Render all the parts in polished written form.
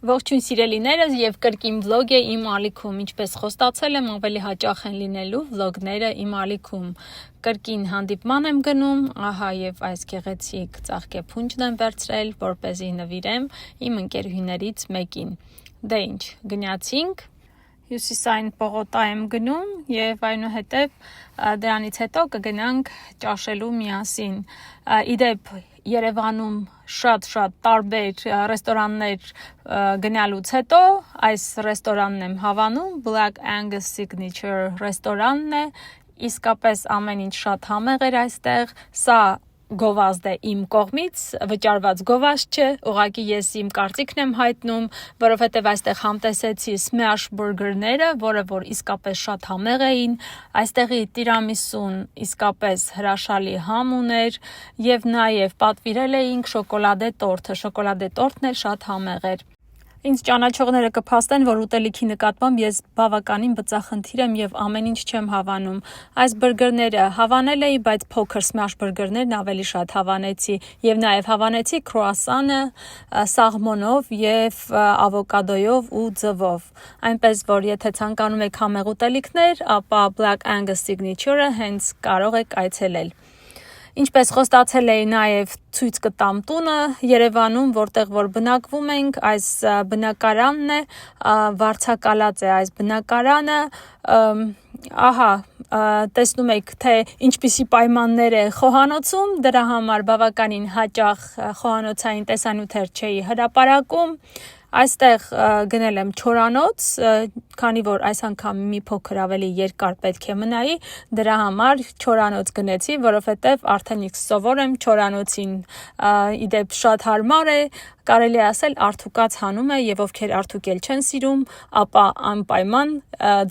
Ողջույն սիրելիներս եւ կրկին վլոգ է իմ ալիքում, ինչպես խոստացել եմ ավելի հաճախ են լինելու վլոգները իմ ալիքում, կրկին հանդիպման եմ գնում, ահա եւ այս գեղեցիկ ծաղկեփունջն եմ վերցրել, որպեսզի նվիրեմ իմ ընկերուհիներից մեկին, դե ինչ, գնացինք, հյուսիսային պողոտա եմ գնում եւ այնուհետեւ դրանից հետո կգնանք ճաշելու միասին, իդեպ Երևանում շատ տարբեր ռեստորաններ գնալուց հետո այս ռեստորանն եմ հավանում, Black Angus Signature ռեստորանն է, իսկապես ամեն ինչ շատ համեղ էր այստեղ, սա գովազդ է իմ կողմից, վճարված գովազդ չէ, ուղղակի ես իմ կարծիքն եմ հայտնում, որովհետև այստեղ համտեսեցի smash burger-ները, որը որ իսկապես շատ համեղ էին, այստեղի տիրամիսուն իսկապես հրաշալի համ ուներ եւ նաեւ պատվիրել էինք շոկոլադե տորտն էլ շատ համեղ էր։ Ինձ ճանաչողները կփաստեն, որ ուտելիքի նկատմամբ ես բավականին բծախնդիր եմ եւ ամեն ինչ չեմ հավանում։ Այս բուրգերները հավանել էի, բայց փոքր smash բուրգերներն ավելի շատ հավանեցի եւ նաեւ հավանեցի կրուասանը սաղմոնով եւ ավոկադոյով ու ձվով։ Այնպես որ եթե ցանկանում եք համեղ ուտելիքներ, ապա Black Angus Signature-ը հենց կարող եք այցելել։ Ինչպես խոստացել էի նաև ցույց կտամ տունը Երևանում, որտեղ որ բնակվում ենք, այս բնակարանն է, վարձակալած է այս բնակարանը, ահա, տեսնում եք, թե ինչպիսի պայմաններ է խոհանոցում, դրա համար բավականին հաճախ խոհանոցային տեսանյութեր չէի հրապարակում, այստեղ գնել եմ չորանոց, քանի որ այս անգամ մի փոքր ավելի երկար պետք է մնայի, դրա համար չորանոց գնեցի, որովհետև արդեն իսկ սովոր եմ չորանոցին, իդեպ շատ հարմար է, կարելի է ասել արդուկած հանում է եւ ովքեր արդուկել չեն սիրում, ապա անպայման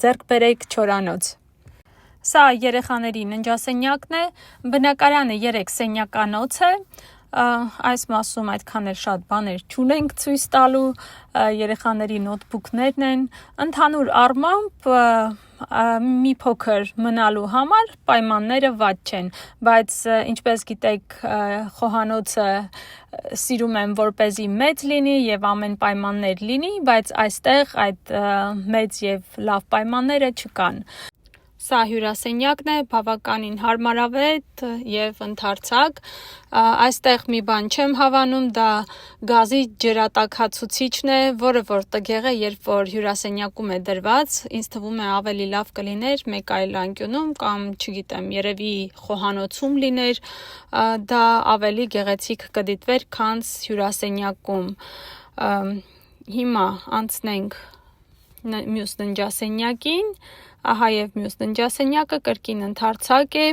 ձեռք բերեք չորանոց։ Սա երեխաների ննջասենյակն է, բնակարանը 3 սենյականոց է, այս մասում այդքան էլ շատ բաներ չունենք ցույց տալու, երեխաների նոթբուքներն են, ընդհանուր առմամբ մի փոքր մնալու համար պայմանները վատ չեն, բայց ինչպես գիտեք խոհանոցը սիրում եմ որպեսզի մեծ լինի եւ ամեն պայմաններ լինի, բայց այստեղ այդ մեծ եւ լավ պայմանները չկան։ Սա հյուրասենյակն է, բավականին հարմարավետ եւ ընդարձակ, այստեղ մի բան չեմ հավանում, դա գազի ջրատաքացուցիչն է, որը որ տգեղ է, երբ որ հյուրասենյակում է դրված, ինձ թվում է ավելի լավ կլիներ մեկ այլ անկյունում կամ չգիտեմ, երևի խոհանոցում լիներ, դա ավելի գեղեցիկ կդիտվեր, քան հյուրասենյակում։ Հիմա անցնենք մյուս ննջասենյակին, ահա եւ մյուս ննջասենյակը կրկին ընդարձակ է,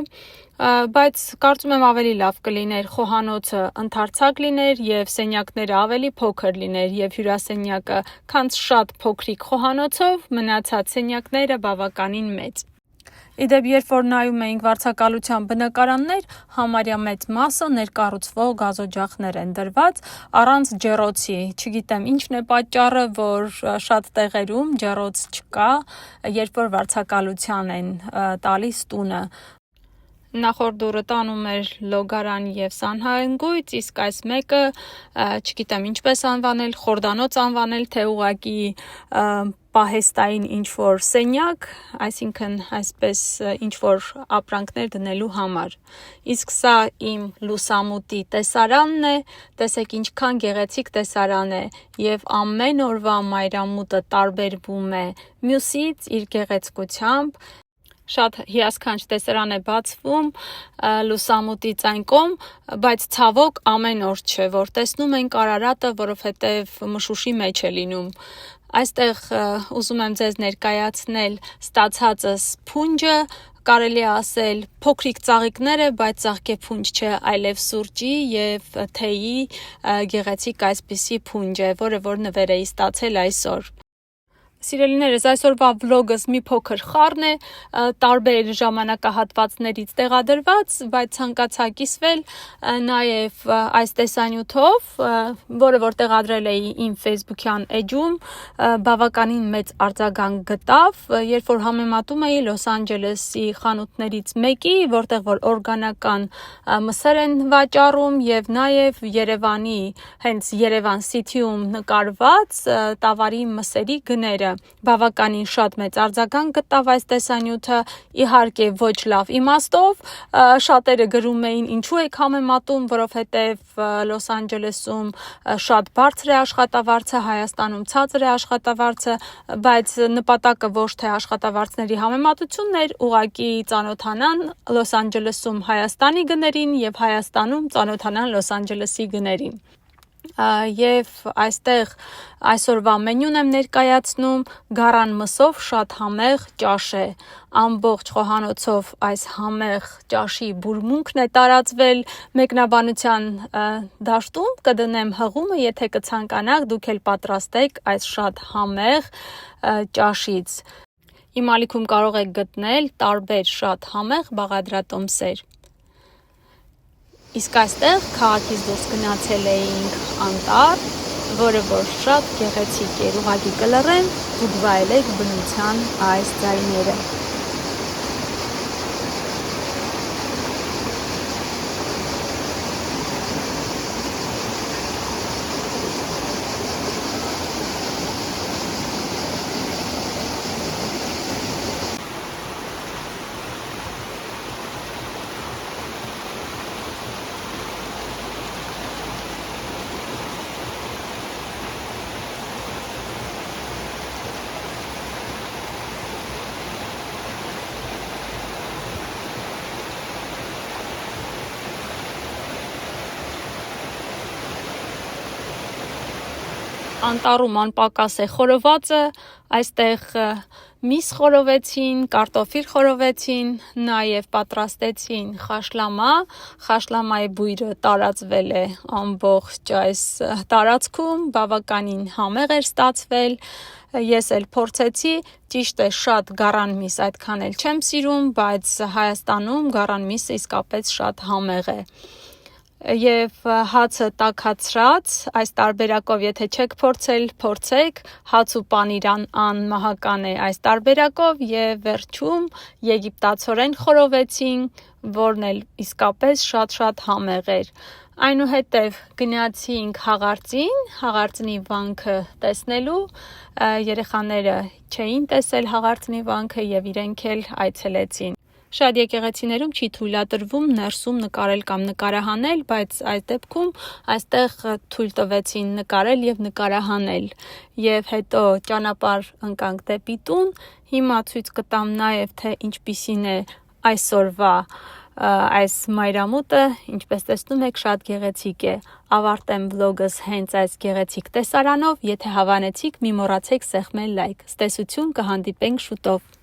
բայց կարծում եմ ավելի լավ կլիներ խոհանոցը ընդարձակ լիներ եւ սենյակները ավելի փոքր լիներ եւ հյուրասենյակը քան շատ փոքրիկ խոհանոցով մնացած սենյակները բավականին մեծ։ Իդեպ երբ որ նայում էինք վարձակալության բնակարաններ, համարյա մեծ մասը ներկառուցվող գազօջախներ են դրված առանց ջեռոցի, չգիտեմ ինչն է պատճառը, որ շատ տեղերում ջեռոց չկա, երբ որ վարձակալության են տալիս տունը։ Նախորդ դուրը տանում էր լոգարան եւ սանհանգույց, իսկ այս մեկը, չգիտեմ ինչպես անվանել, խորդանոց անվանել, թե ուղակի պահեստային ինչ-որ սենյակ, այսինքն այսպես ինչ-որ ապրանքներ դնելու համար։ Իսկ սա իմ լուսամուտի տեսարանն է, տեսեք ինչքան գեղեցիկ տեսարան է եւ ամեն օրվա մայրամուտը տարբերվում է մյուսից իր գեղեցկությամբ, շատ հիասքանչ տեսարան է բացվում լուսամուտից այն կողմ, բայց ցավոք ամեն օր չէ, որ տեսնում ենք Արարատը, որովհետև մշուշի մեջ է լինում։ Այստեղ ուզում եմ ձեզ ներկայացնել ստացածս փունջը, կարելի է ասել փոքրիկ ծաղիկներ է, բայց ծաղկեփունջ չէ, այլև սուրճի եւ թեյի գեղեցիկ այսպիսի փունջ է, որը որ նվեր էի ստացել այսօր։ Սիրելիներս, այսօրվա վլոգս մի փոքր խառն է, տարբեր ժամանակահատվածներից տեղադրված, բայց ցանկացա կիսվել նաև այս տեսանյութով, որը որ տեղադրել էի իմ Facebook-յան էջում, բավականին մեծ արձագանք գտավ, երբ որ համեմատում էի Լոս Անջելեսի խանութներից մեկի, որտեղ որ օրգանական մսեր են վաճառում, եւ նաև Երևանի, հենց Երևան City-ում նկարված տավարի մսերի գները։ Բավականին շատ մեծ արձագանք գտավ այս տեսանյութը, իհարկե ոչ լավ իմաստով, շատերը գրում էին ինչու եք համեմատում, որովհետև Լոս Անջելեսում շատ բարձր է աշխատավարձը, Հայաստանում ցածր է աշխատավարձը, բայց նպատակը ոչ թե աշխատավարձների համեմատությունն էր, ուղղակի ծանոթանան Լոս Անջելեսում Հայաստանի գներին եւ Հայաստանում ծանոթանան Լոս Անջելեսի գներին։ Եվ այստեղ այսօրվա մենյուն եմ ներկայացնում գարան մսով շատ համեղ ճաշ է, ամբողջ խոհանոցով այս համեղ ճաշի բուրմունքն է տարածվել, մեկնաբանության դաշտում կդնեմ հղումը, եթե կցանկանաք դուք էլ պատրաստեք այս շատ համեղ ճաշից։ Իմ ալիքում կարող եք գտնել տարբեր շատ համեղ բաղադրատոմսեր։ Իսկ այստեղ քաղաքից դուրս գնացել էինք անտառ, որը որ շատ գեղեցիկ էր, ուղղակի կլռեմ, դուք վայելեք բնության այս ձայները։ Անտառում անպակաս է խորովածը, այստեղ միս խորովեցին, կարտոֆիլ խորովեցին, նաև պատրաստեցին խաշլամայի բույրը տարածվել է ամբողջ այս տարածքում, բավականին համեղ էր ստացվել, ես էլ փորձեցի, ճիշտ է շատ գառան միս այդքան էլ չեմ սիրում, բայց Հայաստանում գառան միսը իսկապես շատ համեղ է։ Եվ հացը տաքացրած, այս տարբերակով եթե չեք փորձել, փորձեք, հաց ու պանիր անմահական է այս տարբերակով եւ վերջում եգիպտացորեն խորովեցին, որն էլ իսկապես շատ համեղ էր։ Այնուհետև գնացինք հաղարծինի վանքը տեսնելու, երեխաները չէին տեսել հաղարծինի վանքը եւ իրենք էլ այցելեցին։ Շատ եկեղեցիներում չի թույլատրվում ներսում նկարել կամ նկարահանել, բայց այս դեպքում այստեղ թույլ տվեցին նկարել եւ նկարահանել։ Եվ հետո ճանապարհ ընկանք դեպի տուն, հիմա ցույց կտամ նաեւ թե ինչպիսին է այսօրվա այս մայրամուտը, ինչպես տեսնում եք, շատ գեղեցիկ է։ Ավարտեմ վլոգս հենց այս գեղեցիկ տեսարանով, եթե հավանեցիք, մի մոռացեք սեղմել լայք։ Ցտեսություն, կհանդիպենք շուտով։